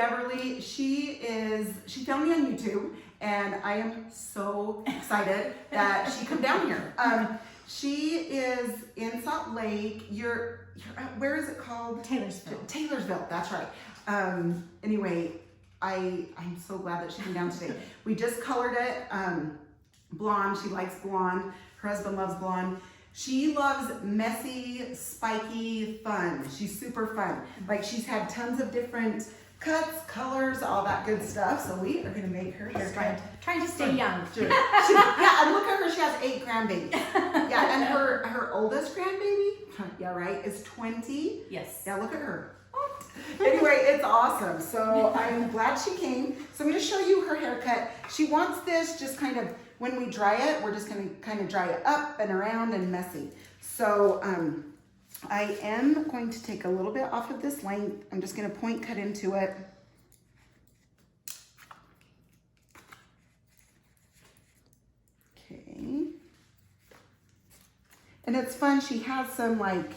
Beverly, she found me on YouTube, and I am so excited that she come down here. She is in Salt Lake. You're where is it called? Taylorsville. Taylorsville, that's right. Anyway, I'm so glad that she came down today. We just colored it blonde. She likes blonde. Her husband loves blonde. She loves messy, spiky fun. She's super fun. Like, she's had tons of different cuts, colors, all that good stuff. So we are gonna make her haircut. Trying to stay young. Yeah, and look at her, she has 8 grandbabies. Yeah, and her oldest grandbaby, yeah, right, is 20. Yes. Yeah, look at her. Anyway, it's awesome. So I'm glad she came. So I'm gonna show you her haircut. She wants this just kind of, when we dry it, we're just gonna kind of dry it up and around and messy. So I am going to take a little bit off of this length. I'm just gonna point cut into it. Okay. And it's fun, she has some like,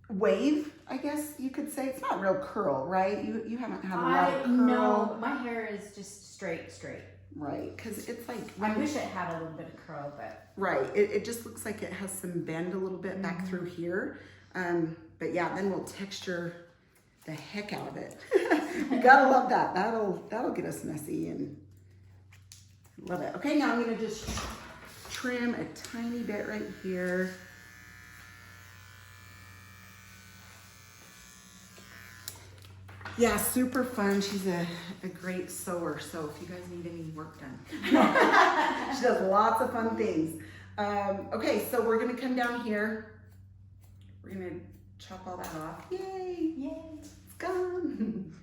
wave, I guess you could say. It's not real curl, right? You haven't had a lot of curl. No, my hair is just straight. Right, because it's like... I wish it had a little bit of curl, but... Right, it just looks like it has some bend a little bit back through here. But yeah, then we'll texture the heck out of it. You gotta love that. That'll get us messy and love it. Okay, now I'm gonna just trim a tiny bit right here. Yeah, super fun. She's a great sewer, so if you guys need any work done. She does lots of fun things. Okay, so we're gonna come down here. We're gonna chop all that off. Yay! Yay! It's gone.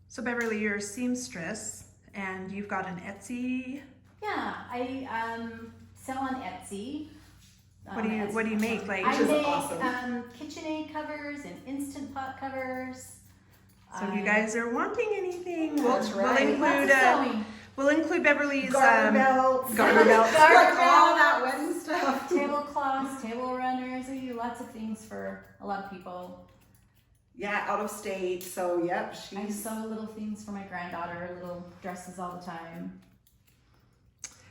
So Beverly, you're a seamstress, and you've got an Etsy. Yeah, I sell on Etsy. What do you make? Like, I make awesome. KitchenAid covers and Instant Pot covers. So if you guys are wanting anything, That's right. we'll include Beverly's Garter belts. garter belts. Like all that wedding stuff. Tablecloths, table runners. I do lots of things for a lot of people. Yeah, out of state. So yep, I she's. sew little things for my granddaughter, little dresses all the time.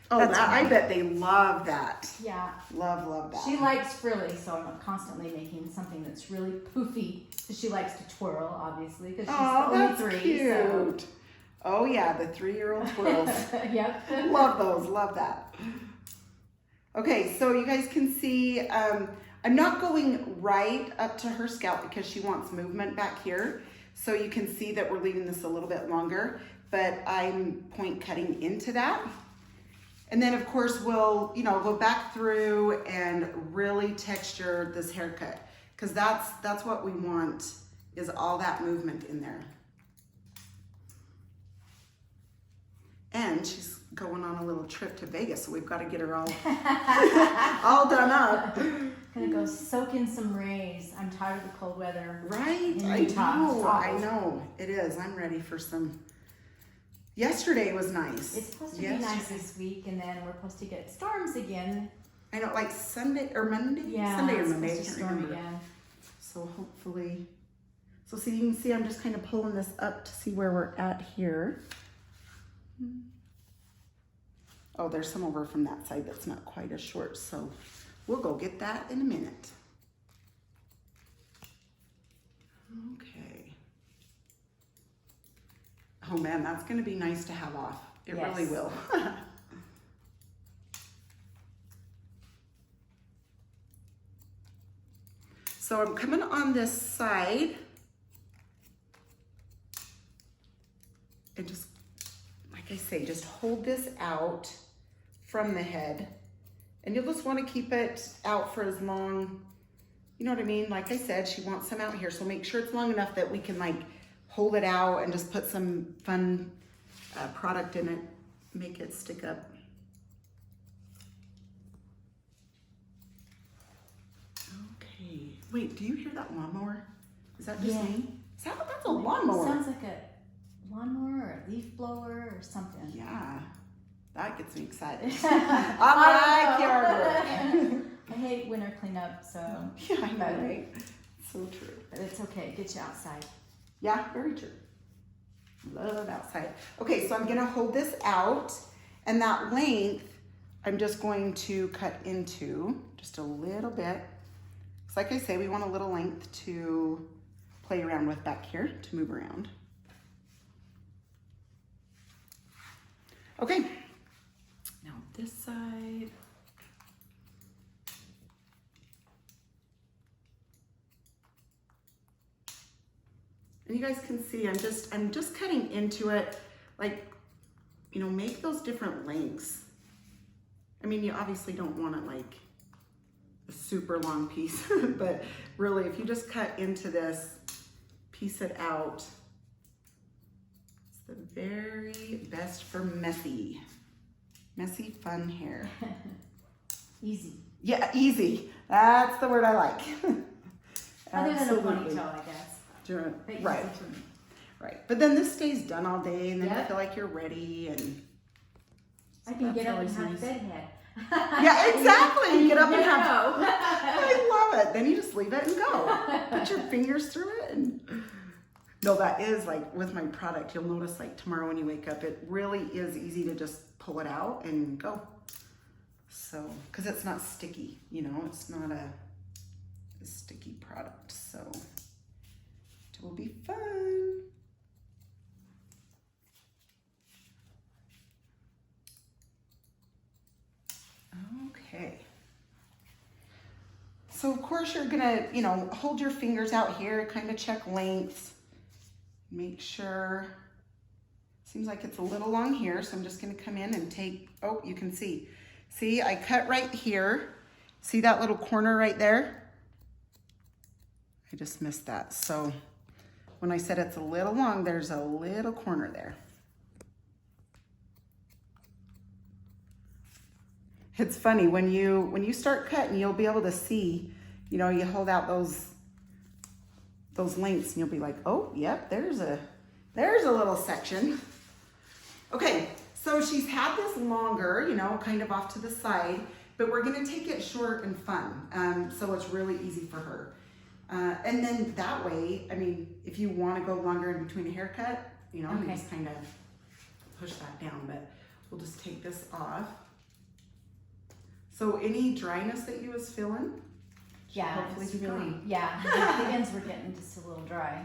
Oh, That's that, I great. bet they love that. Yeah. Love that. She likes frilly, so I'm constantly making something that's really poofy. So she likes to twirl, obviously, because she's only that's 3. cute. So. Oh yeah, the 3-year-old twirls. Yep. Love those, love that. Okay, so you guys can see, I'm not going right up to her scalp because she wants movement back here. So you can see that we're leaving this a little bit longer, but I'm point cutting into that. And then of course we'll, go back through and really texture this haircut, because that's what we want, is all that movement in there. And she's going on a little trip to Vegas, so we've got to get her all all done up. Gonna go soak in some rays. I'm tired of the cold weather. Right, In I Utah. know, it is. I'm ready for some. Yesterday was nice. It's supposed to be nice this week, and then we're supposed to get storms again. I know, like Sunday or Monday? Yeah, Sunday or it's Monday, I supposed to can't storm remember. again. So hopefully, so see, you can see I'm just kind of pulling this up to see where we're at here. Oh, there's some over from that side that's not quite as short, so we'll go get that in a minute. Okay. Oh man, that's gonna be nice to have off. It really Yes. will. So I'm coming on this side and just, like I say, just hold this out from the head, and you'll just want to keep it out for as long, you know what I mean? Like I said, she wants some out here, so make sure it's long enough that we can like hold it out and just put some fun product in it, make it stick up. Okay, wait, do you hear that lawnmower? Is that just me? That's a lawnmower. Sounds like a lawnmower or a leaf blower or something. Yeah, that gets me excited. I like yard work. I hate winter cleanup, so. Yeah, I know, right? So true. But it's okay. Get you outside. Yeah, very true. Love outside. Okay, so I'm gonna hold this out, and that length I'm just going to cut into just a little bit. It's like I say, we want a little length to play around with back here, to move around. Okay, now this side. And you guys can see I'm just cutting into it, like, you know, make those different lengths. I mean, you obviously don't want it like a super long piece, but really if you just cut into this, piece it out, it's the very best for messy fun hair. Easy. Yeah, easy. That's the word I like. Other than a ponytail, I guess. Right. Right. But then this stays done all day, and then you Yep. feel like you're ready, and I can get up and always have nice. bedhead. Yeah, exactly. You get up and There you have. go. I love it. Then you just leave it and go. Put your fingers through it, and no, that is like with my product. You'll notice like tomorrow when you wake up, it really is easy to just pull it out and go. So, because it's not sticky, you know, it's not a sticky product, so. It will be fun. Okay. So of course you're gonna, you know, hold your fingers out here, kind of check lengths. Make sure, seems like it's a little long here, so I'm just gonna come in and take, oh, you can see. See, I cut right here. See that little corner right there? I just missed that, so. When I said it's a little long, there's a little corner there. It's funny, when you start cutting, you'll be able to see, you know, you hold out those lengths and you'll be like, oh, yep, there's a little section. Okay, so she's had this longer, you know, kind of off to the side, but we're gonna take it short and fun, so it's really easy for her. And then that way, I mean, if you want to go longer in between a haircut, you know, you just kind of push that down, but we'll just take this off. So any dryness that you was feeling? Yeah, hopefully it's be really, gone. yeah, the ends were getting just a little dry.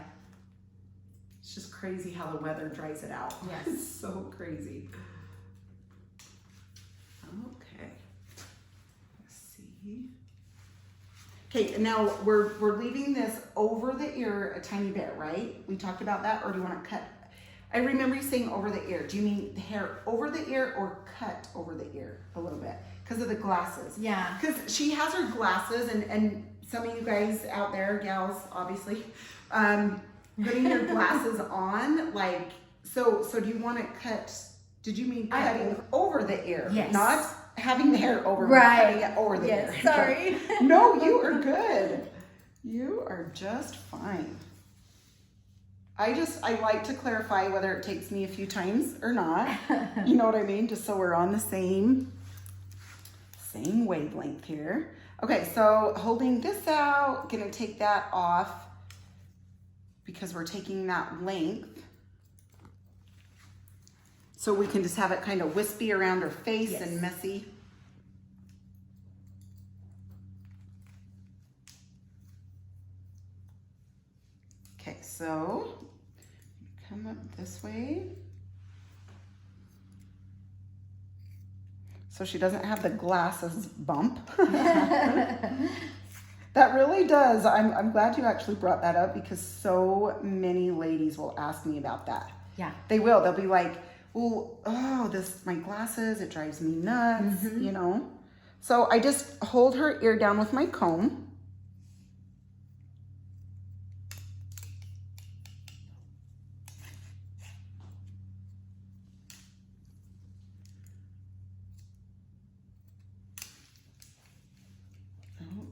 It's just crazy how the weather dries it out. Yes. It's so crazy. Okay. Let's see. Okay, and now we're leaving this over the ear a tiny bit, right? We talked about that, or do you want to cut? I remember you saying over the ear. Do you mean the hair over the ear or cut over the ear a little bit? Because of the glasses. Yeah. Because she has her glasses, and some of you guys out there, gals, obviously, putting your glasses on, like, so do you want to cut, did you mean cutting over the ear? Yes. Not having the hair over, right. cutting it over the ear. Sorry. No, you are good. You are just fine. I like to clarify whether it takes me a few times or not. You know what I mean? Just so we're on the same wavelength here. Okay, so holding this out, gonna take that off because we're taking that length. So we can just have it kind of wispy around her face and messy. Okay, so come up this way. So she doesn't have the glasses bump. That really does. I'm glad you actually brought that up because so many ladies will ask me about that. Yeah. They will. They'll be like, well, oh, my glasses, it drives me nuts, you know? So I just hold her ear down with my comb.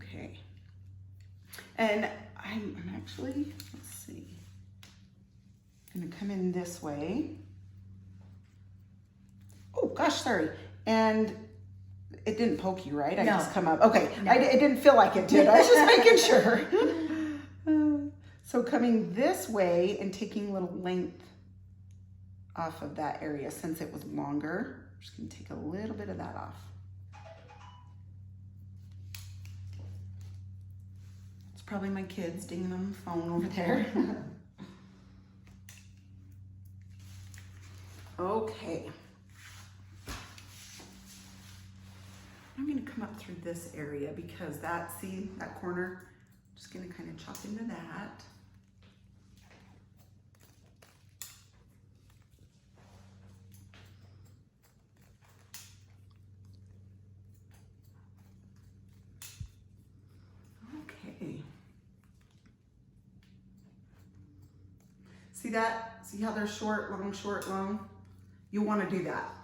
Okay. And I'm actually, let's see, gonna come in this way. Oh gosh, sorry. And it didn't poke you, right? I No. just come up. Okay, No. it didn't feel like it did. I was just making sure. So coming this way and taking a little length off of that area since it was longer. I'm just gonna take a little bit of that off. It's probably my kids dinging on the phone over there. Okay. I'm gonna come up through this area because see that corner? I'm just gonna kind of chop into that. Okay. See that? See how they're short, long, short, long? You want to do that.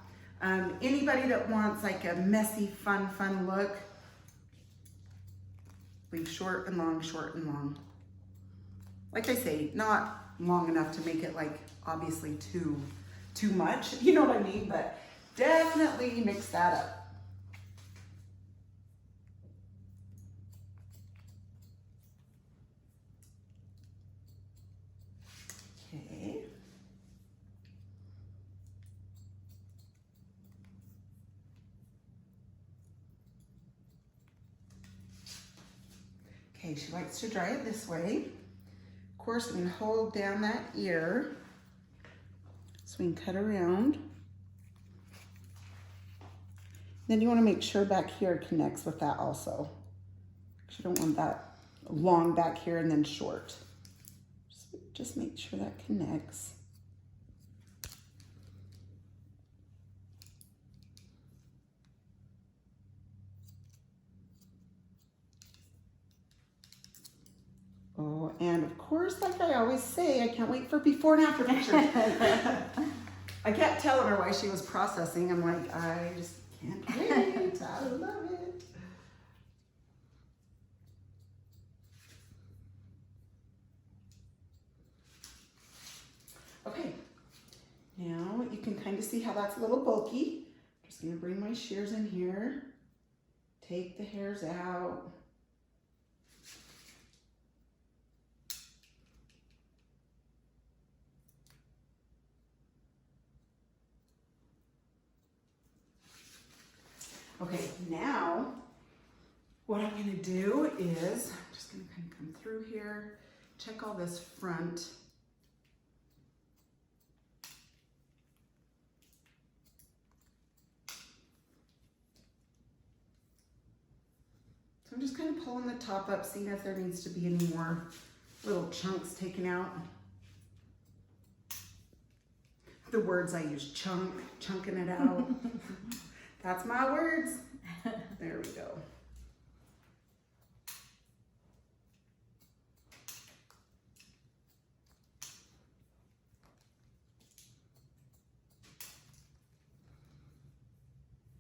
Anybody that wants like a messy, fun look, leave short and long, short and long. Like I say, not long enough to make it like obviously too much, you know what I mean? But definitely mix that up. Okay. Okay, she likes to dry it this way. Of course, we can hold down that ear so we can cut around. Then you want to make sure back here connects with that also. You don't want that long back here and then short. Just make sure that connects. Oh, and of course, like I always say, I can't wait for before and after pictures. I kept telling her why she was processing. I'm like, I just can't wait. I love it. Okay, now you can kind of see how that's a little bulky. I'm just gonna bring my shears in here, take the hairs out. Okay, now what I'm gonna do is, I'm just gonna kind of come through here, check all this front. So I'm just kind of pulling the top up, seeing if there needs to be any more little chunks taken out. The words I use, chunking it out. That's my words. There we go.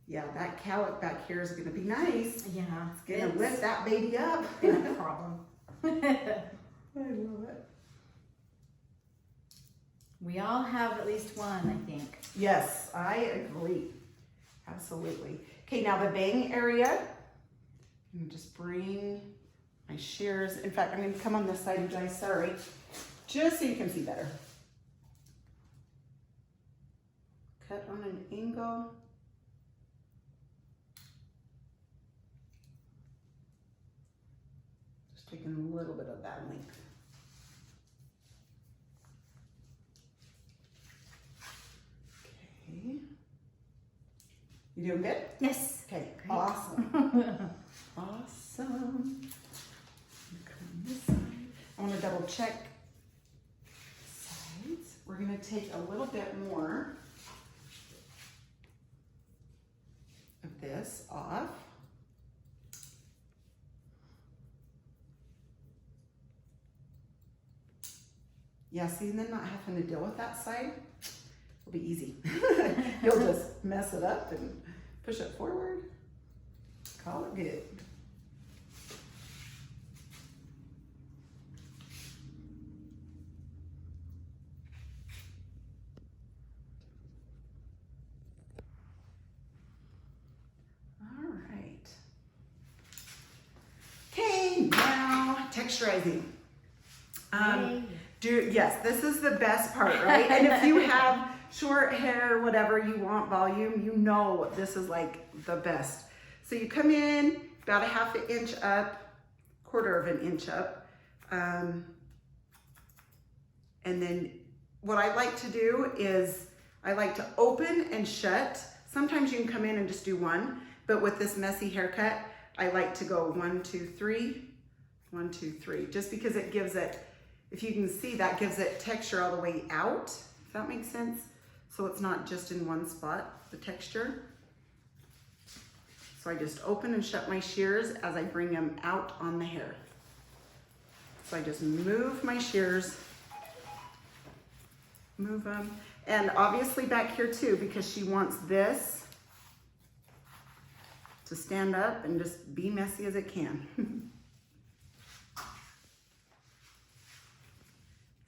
Yeah, that cowlick back here is gonna be nice. Yeah. It's gonna lift that baby up. No problem. I love it. We all have at least one, I think. Yes, I agree. Absolutely. Okay, now the bang area. I'm gonna just bring my shears. In fact, I'm gonna come on this side, you guys, sorry. Just so you can see better. Cut on an angle. Just taking a little bit of that length. Okay. You doing good? Yes. Okay, Great. awesome. Awesome. Come this side. I want to double check sides. We're going to take a little bit more of this off. Yeah, see, and then not having to deal with that side will be easy. You'll just mess it up and push it forward. Call it good. All right. Okay, now texturizing. Yes, this is the best part, right? And if you have short hair, whatever, you want volume, you know this is like the best. So you come in about a half an inch up, quarter of an inch up. And then what I like to do is I like to open and shut. Sometimes you can come in and just do one, but with this messy haircut, I like to go 1, 2, 3, 1, 2, 3, just because it gives it, if you can see, that gives it texture all the way out, if that makes sense. So it's not just in one spot, the texture. So I just open and shut my shears as I bring them out on the hair. So I just move my shears, move them. And obviously back here too, because she wants this to stand up and just be messy as it can.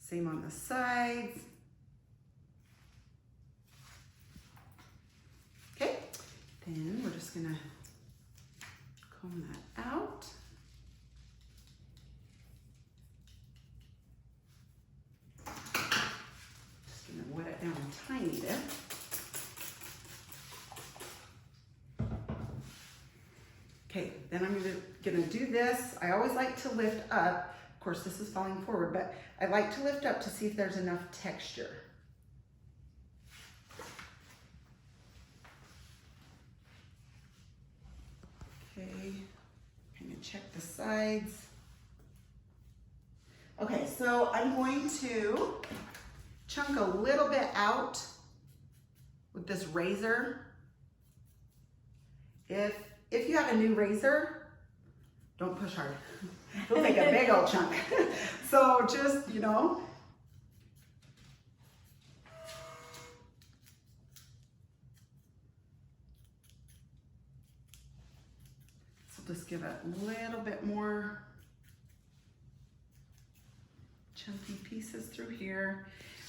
Same on the sides. Okay, then we're just gonna comb that out. Just gonna wet it down a tiny bit. Okay, then I'm gonna do this. I always like to lift up. Of course, this is falling forward, but I like to lift up to see if there's enough texture. Okay, I'm gonna check the sides. Okay, so I'm going to chunk a little bit out with this razor. If you have a new razor, don't push hard. It'll take a big old chunk. So just, you know. So just give it a little bit more chunky pieces through here.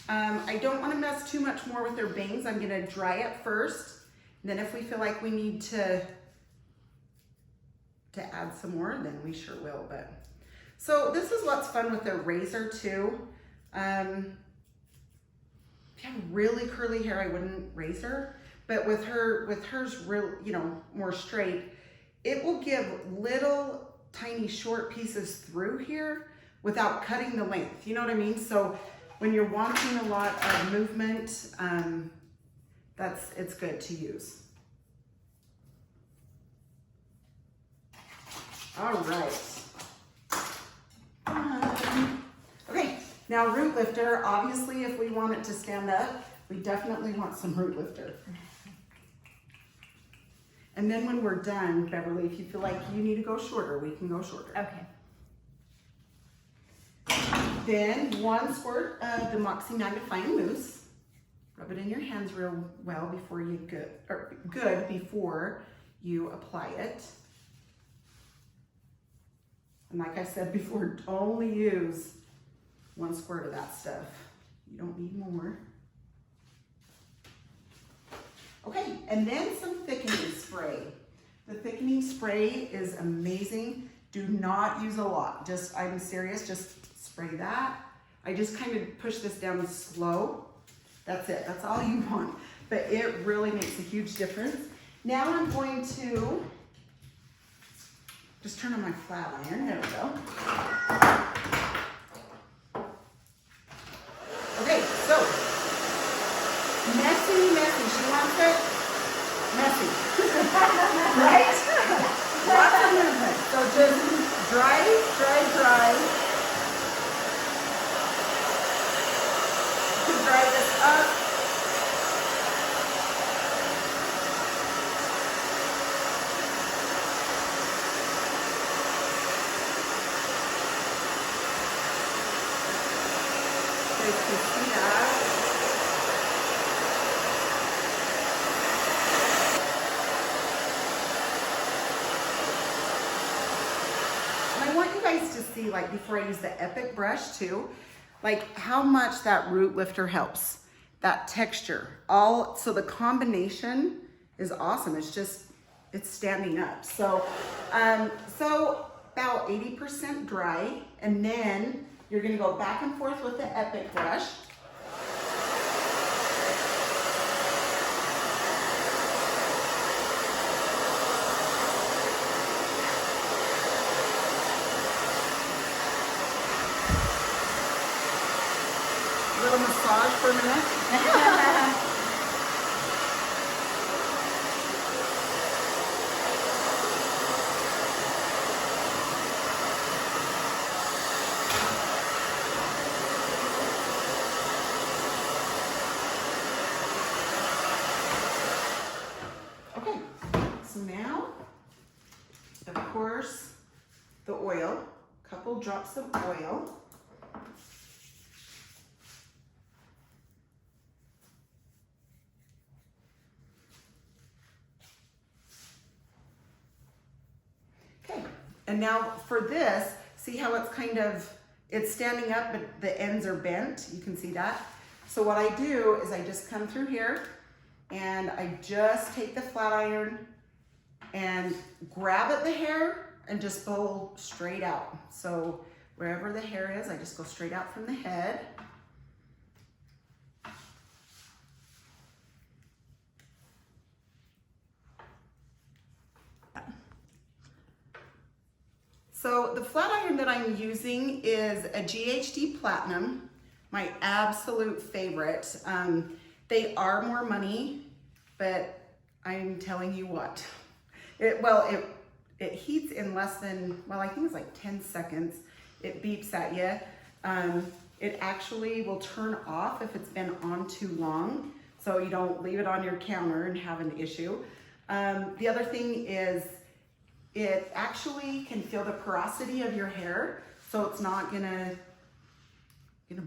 I don't want to mess too much more with their bangs. I'm going to dry it first. Then if we feel like we need to add some more, then we sure will. But so this is what's fun with their razor too. If you have really curly hair, I wouldn't razor, but with hers real, you know, more straight, it will give little tiny short pieces through here without cutting the length. You know what I mean? So when you're wanting a lot of movement, it's good to use. All right. Okay, now root lifter. Obviously, if we want it to stand up, we definitely want some root lifter. And then when we're done, Beverly, if you feel like you need to go shorter, we can go shorter. Okay. Then 1 squirt of the Moxie Magnifying Mousse. Rub it in your hands real well before you before you apply it. And like I said before, only use 1 squirt of that stuff. You don't need more. Okay, and then some thickening spray. The thickening spray is amazing. Do not use a lot. Just, I'm serious, just spray that. I just kind of push this down slow. That's it, that's all you want. But it really makes a huge difference. Now I'm going to just turn on my flat iron, there we go. Okay, so, messy, she wants it messy. Right? Lots of movement. So just dry. You can dry this up. You can see that. And I want you guys to see, like, before I use the Epic brush too, like how much that root lifter helps. That texture. So the combination is awesome. It's standing up. So, so about 80% dry, and then You're gonna go back and forth with the Epic brush. A little massage for a minute. Okay, so now, of course, the oil, a couple drops of oil. Okay, and now for this, see how it's kind of, it's standing up, but the ends are bent. You can see that. So what I do is I just come through here and I just take the flat iron and grab at the hair and just pull straight out. So wherever the hair is, I just go straight out from the head. So the flat iron that I'm using is a GHD Platinum, my absolute favorite. They are more money, but I'm telling you what, it heats in less than, well, I think it's like 10 seconds. It beeps at you. It actually will turn off if it's been on too long, so you don't leave it on your counter and have an issue. The other thing is it actually can feel the porosity of your hair, so it's not gonna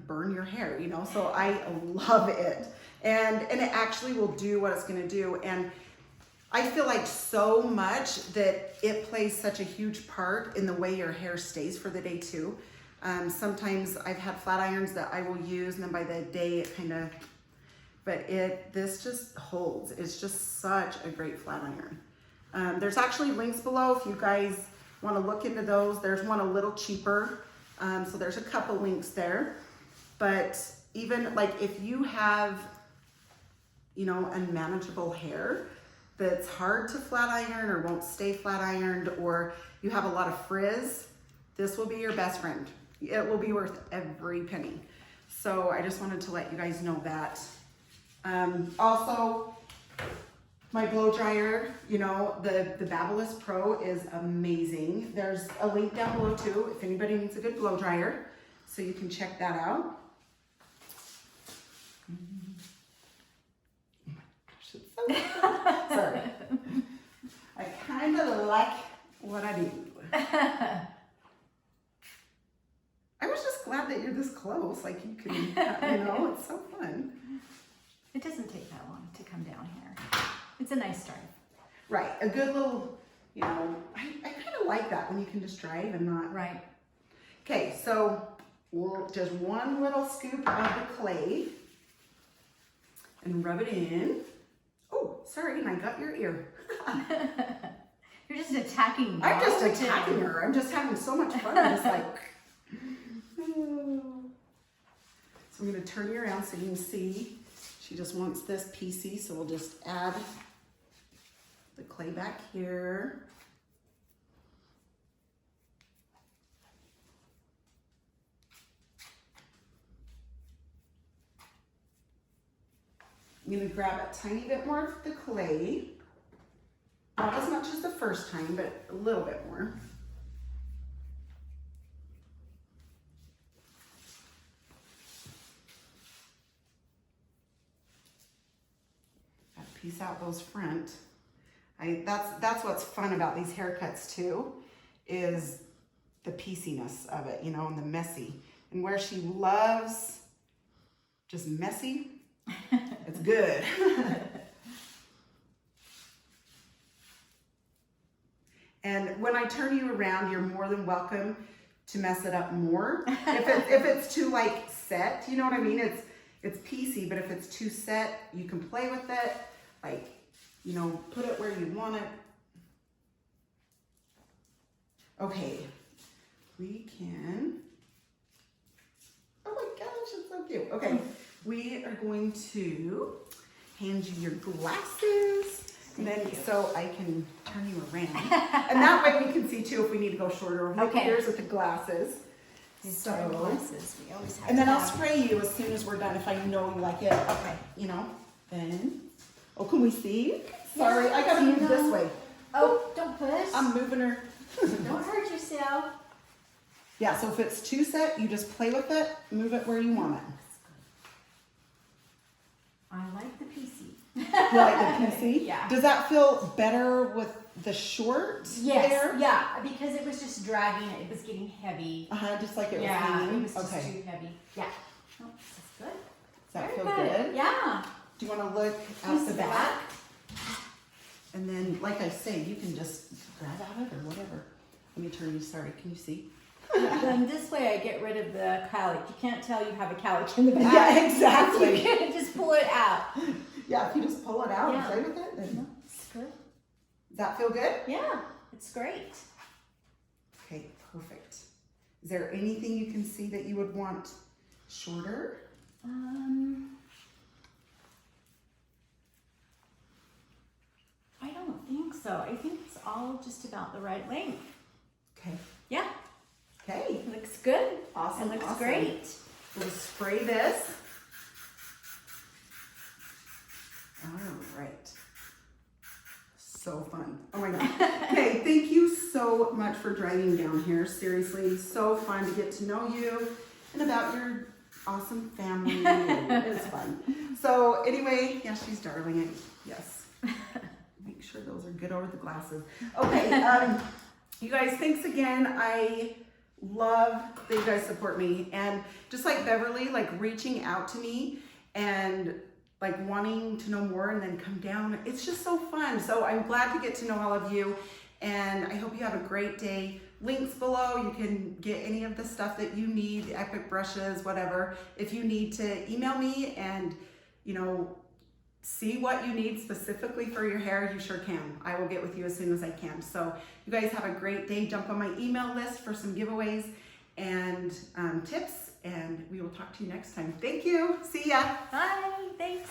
burn your hair, you know, so I love it. And it actually will do what it's gonna do. And I feel like so much that it plays such a huge part in the way your hair stays for the day too. Sometimes I've had flat irons that I will use and then by the day it kind of, but this just holds. It's just such a great flat iron. There's actually links below if you guys want to look into those. There's one a little cheaper. So there's a couple links there. But even like if you have, you know, unmanageable hair that's hard to flat iron or won't stay flat ironed, or you have a lot of frizz, this will be your best friend. It will be worth every penny. So I just wanted to let you guys know that. Also, my blow dryer, you know, the Babyliss Pro is amazing. There's a link down below too if anybody needs a good blow dryer, so you can check that out. Oh my gosh, it's so fun. Sorry. I kind of like what I do. I was just glad that you're this close, like you can, you know, it's so fun. It doesn't take that long to come down here. It's a nice start. Right, a good little, you know, I kind of like that when you can just drive and not. Right. Okay, so we'll just one little scoop of the clay and rub it in. Oh, sorry, and I got your ear. You're just attacking. I'm just attacking her. I'm just having so much fun. I'm just like. So I'm going to turn you around so you can see. She just wants this piecey, so we'll just add the clay back here. I'm going to grab a tiny bit more of the clay. Not as much as the first time, but a little bit more. Piece out those front. That's what's fun about these haircuts too, is the pieceyness of it, you know, and the messy. And where she loves just messy, it's good. And when I turn you around, you're more than welcome to mess it up more. If it's too like set, you know what I mean? It's piecey, but if it's too set, you can play with it. Like, you know, put it where you want it. Okay, we can Oh my gosh, it's so cute. Okay, we are going to hand you your glasses. And then, so I can turn you around. And that way we can see too if we need to go shorter over the ears with the glasses. So, glasses. We always have and then to I'll have. spray you as soon as we're done if I know you like it. Okay. You know, then, oh, can we see? Sorry, Yeah, I gotta move this way. Oh, don't push. I'm moving her. Don't hurt yourself. Yeah, so if it's too set, you just play with it, move it where you want it. I like the piecey. You like the piecey? Yeah. Does that feel better with the short Yes. there? Yeah, because it was just dragging it. It was getting heavy. Just like it was Yeah, hanging? it was just Okay. too heavy. Yeah. Oh, that's good. Does that Very feel good? Yeah. Do you want to look at the back? And then, like I say, you can just grab at it or whatever. Let me turn you, sorry, can you see? Then this way I get rid of the cowlick. You can't tell you have a cowlick in the back. Yeah, exactly. You can just pull it out. Yeah, if you just pull it out and Yeah. play with it, then It's good. does that feel good? Yeah, it's great. Okay, perfect. Is there anything you can see that you would want shorter? I don't think so. I think it's all just about the right length. Okay. Yeah, Okay. looks good. Awesome. It looks awesome. great. We'll spray this. All right. So fun. Oh my God. Okay, thank you so much for driving down here. Seriously, so fun to get to know you and about your awesome family. It's fun. So anyway, yeah, she's darling. Yes. Make sure those are good over the glasses. Okay, you guys, thanks again. I love that you guys support me. And just like Beverly, like reaching out to me and like wanting to know more and then come down. It's just so fun. So I'm glad to get to know all of you. And I hope you have a great day. Links below. You can get any of the stuff that you need, epic brushes, whatever. If you need to email me and, you know, see what you need specifically for your hair, you sure can. I will get with you as soon as I can. So you guys have a great day. Jump on my email list for some giveaways and tips, and we will talk to you next time. Thank you. See ya. Bye. Thanks.